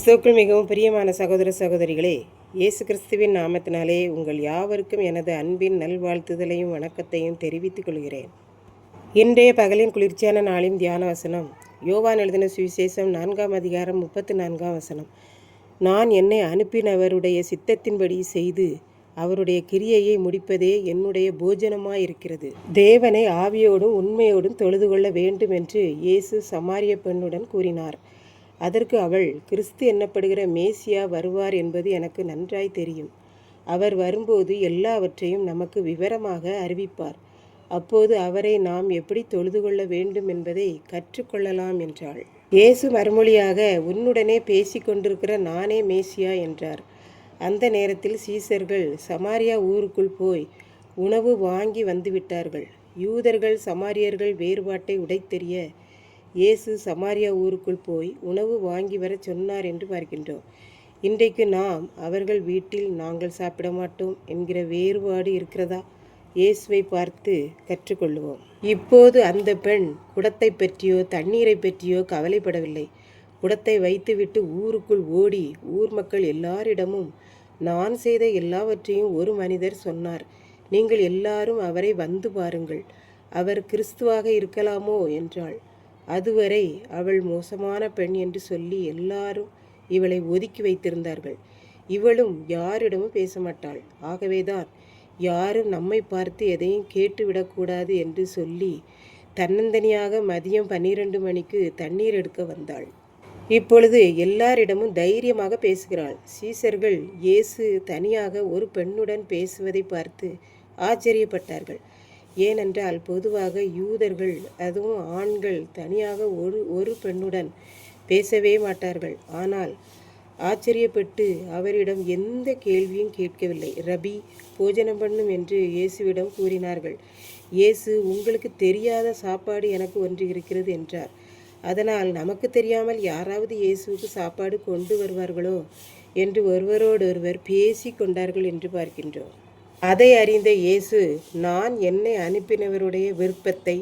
கிறிஸ்துவுக்குள் மிகவும் பிரியமான சகோதர சகோதரிகளே, இயேசு கிறிஸ்துவின் நாமத்தினாலே உங்கள் யாவருக்கும் எனது அன்பின் நல்வாழ்த்துதலையும் வணக்கத்தையும் தெரிவித்துக் கொள்கிறேன். இன்றைய பகலின் குளிர்ச்சியான நாளின் தியான வசனம் யோவான் எழுதின சுவிசேஷம் 4ஆம் அதிகாரம் 34ஆம் வசனம். நான் என்னை அனுப்பினவருடைய சித்தத்தின்படி செய்து அவருடைய கிரியையை முடிப்பதே என்னுடைய போஜனமாயிருக்கிறது. தேவனை ஆவியோடும் உண்மையோடும் தொழுது கொள்ள வேண்டும் என்று இயேசு சமாரிய பெண்ணுடன் கூறினார். அதற்கு அவள், கிறிஸ்து என்னப்படுகிற மேசியா வருவார் என்பது எனக்கு நன்றாய் தெரியும். அவர் வரும்போது எல்லாவற்றையும் நமக்கு விவரமாக அறிவிப்பார். அப்போது அவரை நாம் எப்படி தொழுது கொள்ள வேண்டும் என்பதை கற்றுக்கொள்ளலாம் என்றாள். இயேசு மறுமொழியாக, உன்னுடனே பேசி கொண்டிருக்கிற நானே மேசியா என்றார். அந்த நேரத்தில் சீசர்கள் சமாரியா ஊருக்குள் போய் உணவு வாங்கி வந்துவிட்டார்கள். யூதர்கள் சமாரியர்கள் வேறுபாட்டை உடைத்தெறிய இயேசு சமாரியா ஊருக்குள் போய் உணவு வாங்கி வர சொன்னார் என்று பார்க்கின்றோம். இன்றைக்கு நாம் அவர்கள் வீட்டில் நாங்கள் சாப்பிட மாட்டோம் என்கிற வேறுபாடு இருக்கிறதா? இயேசுவை பார்த்து கற்றுக்கொள்ளுவோம். இப்போது அந்த பெண் குடத்தை பற்றியோ தண்ணீரை பற்றியோ கவலைப்படவில்லை. குடத்தை வைத்துவிட்டு ஊருக்குள் ஓடி ஊர் மக்கள் எல்லாரிடமும், நான் செய்த எல்லாவற்றையும் ஒரு மனிதர் சொன்னார். நீங்கள் எல்லாரும் அவரை வந்து பாருங்கள். அவர் கிறிஸ்துவாக இருக்கலாமோ என்றாள். அதுவரை அவள் மோசமான பெண் என்று சொல்லி எல்லாரும் இவளை ஒதுக்கி வைத்திருந்தார்கள். இவளும் யாரிடமும் பேச மாட்டாள். ஆகவேதான் யாரும் நம்மை பார்த்து எதையும் கேட்டுவிடக்கூடாது என்று சொல்லி தன்னந்தனியாக மதியம் 12 மணிக்கு தண்ணீர் எடுக்க வந்தாள். இப்பொழுது எல்லாரிடமும் தைரியமாக பேசுகிறாள். சீசர்கள் இயேசு தனியாக ஒரு பெண்ணுடன் பேசுவதை பார்த்து ஆச்சரியப்பட்டார்கள். ஏனென்றால் பொதுவாக யூதர்கள், அதுவும் ஆண்கள், தனியாக ஒரு பெண்ணுடன் பேசவே மாட்டார்கள். ஆனால் ஆச்சரியப்பட்டு அவரிடம் எந்த கேள்வியும் கேட்கவில்லை. ரபி, போஜனம் பண்ணும் என்று இயேசுவிடம் கூறினார்கள். இயேசு, உங்களுக்கு தெரியாத சாப்பாடு எனக்கு ஒன்று இருக்கிறது என்றார். அதனால் நமக்கு தெரியாமல் யாராவது இயேசுவுக்கு சாப்பாடு கொண்டு வருவார்களோ என்று ஒருவரோடொருவர் பேசி கொண்டார்கள் என்று பார்க்கின்றோம். அதை அறிந்த இயேசு, நான் என்னை அனுப்பினவருடைய விருப்பத்தை,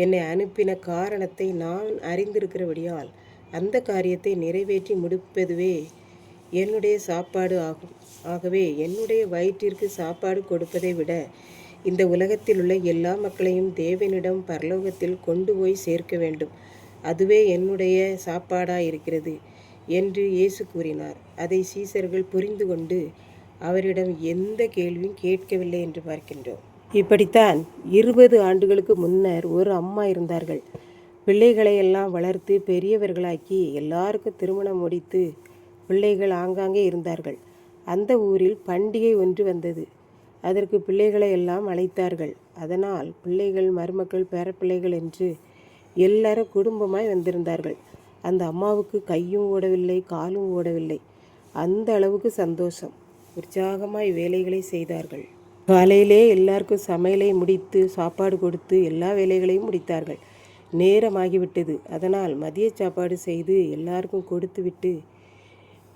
என்னை அனுப்பின காரணத்தை நான் அறிந்திருக்கிறபடியால் அந்த காரியத்தை நிறைவேற்றி முடிப்பதுவே என்னுடைய சாப்பாடு ஆகும். ஆகவே என்னுடைய வயிற்றிற்கு சாப்பாடு கொடுப்பதை விட இந்த உலகத்தில் உள்ள எல்லா மக்களையும் தேவனிடம் பரலோகத்தில் கொண்டு போய் சேர்க்க வேண்டும். அதுவே என்னுடைய சாப்பாடாயிருக்கிறது என்று இயேசு கூறினார். அதை சீசர்கள் புரிந்து கொண்டு அவரிடம் எந்த கேள்வியும் கேட்கவில்லை என்று பார்க்கின்றோம். இப்படித்தான் 20 ஆண்டுகளுக்கு முன்னர் ஒரு அம்மா இருந்தார்கள். பிள்ளைகளை எல்லாம் வளர்த்து பெரியவர்களாக்கி எல்லாருக்கும் திருமணம் முடித்து பிள்ளைகள் ஆங்காங்கே இருந்தார்கள். அந்த ஊரில் பண்டிகை ஒன்று வந்தது. அதற்கு பிள்ளைகளை எல்லாம் அழைத்தார்கள். அதனால் பிள்ளைகள், மருமக்கள், பேரப்பிள்ளைகள் என்று எல்லாரும் குடும்பமாய் வந்திருந்தார்கள். அந்த அம்மாவுக்கு கையும் ஓடவில்லை, காலும் ஓடவில்லை. அந்த அளவுக்கு சந்தோஷம். உற்சாகமாய் வேலைகளை செய்தார்கள். காலையிலே எல்லாருக்கும் சமையலை முடித்து சாப்பாடு கொடுத்து எல்லா வேலைகளையும் முடித்தார்கள். நேரமாகிவிட்டது. அதனால் மதிய சாப்பாடு செய்து எல்லாருக்கும் கொடுத்து விட்டு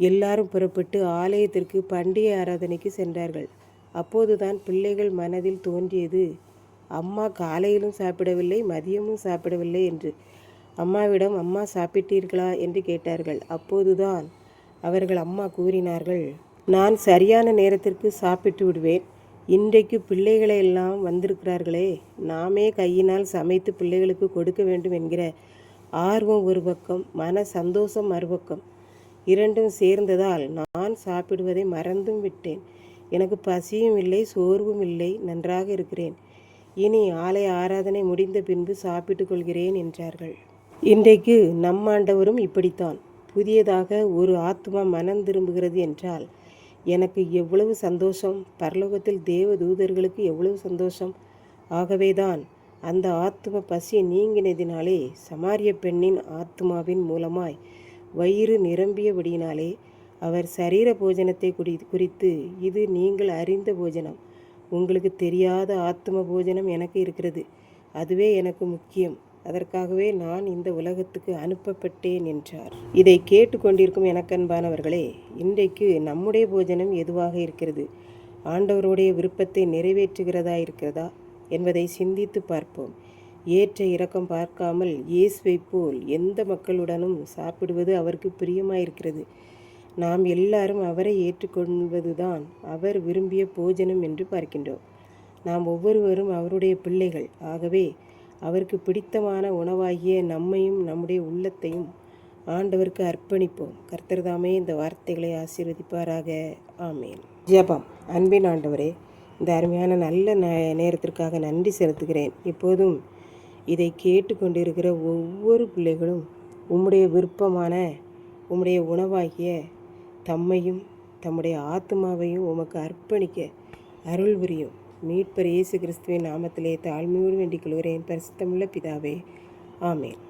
எல்லாரும் புறப்பட்டு ஆலயத்திற்கு பண்டிகை ஆராதனைக்கு சென்றார்கள். அப்போதுதான் பிள்ளைகள் மனதில் தோன்றியது, அம்மா காலையிலும் சாப்பிடவில்லை, மதியமும் சாப்பிடவில்லை என்று. அம்மாவிடம், அம்மா சாப்பிட்டீர்களா என்று கேட்டார்கள். அப்போதுதான் அவர்கள் அம்மா கூறினார்கள், நான் சரியான நேரத்திற்கு சாப்பிட்டு விடுவேன். இன்றைக்கு பிள்ளைகளை எல்லாம் வந்திருக்கிறார்களே, நாமே கையினால் சமைத்து பிள்ளைகளுக்கு கொடுக்க வேண்டும் என்கிற ஆர்வம் ஒரு பக்கம், மன சந்தோஷம் மறுபக்கம். இரண்டும் சேர்ந்ததால் நான் சாப்பிடுவதை மறந்தும் விட்டேன். எனக்கு பசியும் இல்லை, சோர்வும் இல்லை, நன்றாக இருக்கிறேன். இனி ஆலய ஆராதனை முடிந்த பின்பு சாப்பிட்டு கொள்கிறேன் என்றார்கள். இன்றைக்கு நம் ஆண்டவரும் இப்படித்தான். புதியதாக ஒரு ஆத்மா மனம் திரும்புகிறது என்றால் எனக்கு எவ்வளவு சந்தோஷம், பரலோகத்தில் தேவ தூதர்களுக்கு எவ்வளவு சந்தோஷம். ஆகவேதான் அந்த ஆத்ம பசி நீங்கினதினாலே சமாரிய பெண்ணின் ஆத்மாவின் மூலமாய் வயிறு நிரம்பியபடியினாலே அவர் சரீர போஜனத்தை குறித்து, இது நீங்கள் அறிந்த போஜனம், உங்களுக்கு தெரியாத ஆத்ம போஜனம் எனக்கு இருக்கிறது. அதுவே எனக்கு முக்கியம். அதற்காகவே நான் இந்த உலகத்துக்கு அனுப்பப்பட்டேன் என்றார். இதை கேட்டுக்கொண்டிருக்கும் எனக்கன்பானவர்களே, இன்றைக்கு நம்முடைய போஜனம் எதுவாக இருக்கிறது? ஆண்டவருடைய விருப்பத்தை நிறைவேற்றுகிறதா இருக்கிறதா என்பதை சிந்தித்து பார்ப்போம். ஏற்ற இரக்கம் பார்க்காமல் இயேசுவை போல் எந்த மக்களுடனும் சாப்பிடுவது அவருக்கு பிரியமாயிருக்கிறது. நாம் எல்லாரும் அவரை ஏற்றுக்கொள்வதுதான் அவர் விரும்பிய போஜனம் என்று பார்க்கின்றோம். நாம் ஒவ்வொருவரும் அவருடைய பிள்ளைகள். ஆகவே அவருக்கு பிடித்தமான உணவாகிய நம்மையும் நம்முடைய உள்ளத்தையும் ஆண்டவருக்கு அர்ப்பணிப்போம். கர்த்தர் தாமே இந்த வார்த்தைகளை ஆசீர்வதிப்பாராக. ஆமேன். ஜெபம். அன்பின் ஆண்டவரே, இந்த அருமையான நல்ல நேரத்திற்காக நன்றி செலுத்துகிறேன். இப்போதும் இதை கேட்டுக்கொண்டிருக்கிற ஒவ்வொரு பிள்ளைகளும் உம்முடைய விருப்பமான உம்முடைய உணவாகிய தம்மையும் தம்முடைய ஆத்மாவையும் உமக்கு அர்ப்பணிக்க அருள் புரியும். மீட்பர் இயேசு கிறிஸ்துவின் நாமத்திலே தாழ்மையோடு வேண்டிக் கொள்கிறேன். பரிசுத்தமுள்ள பிதாவே, ஆமேன்.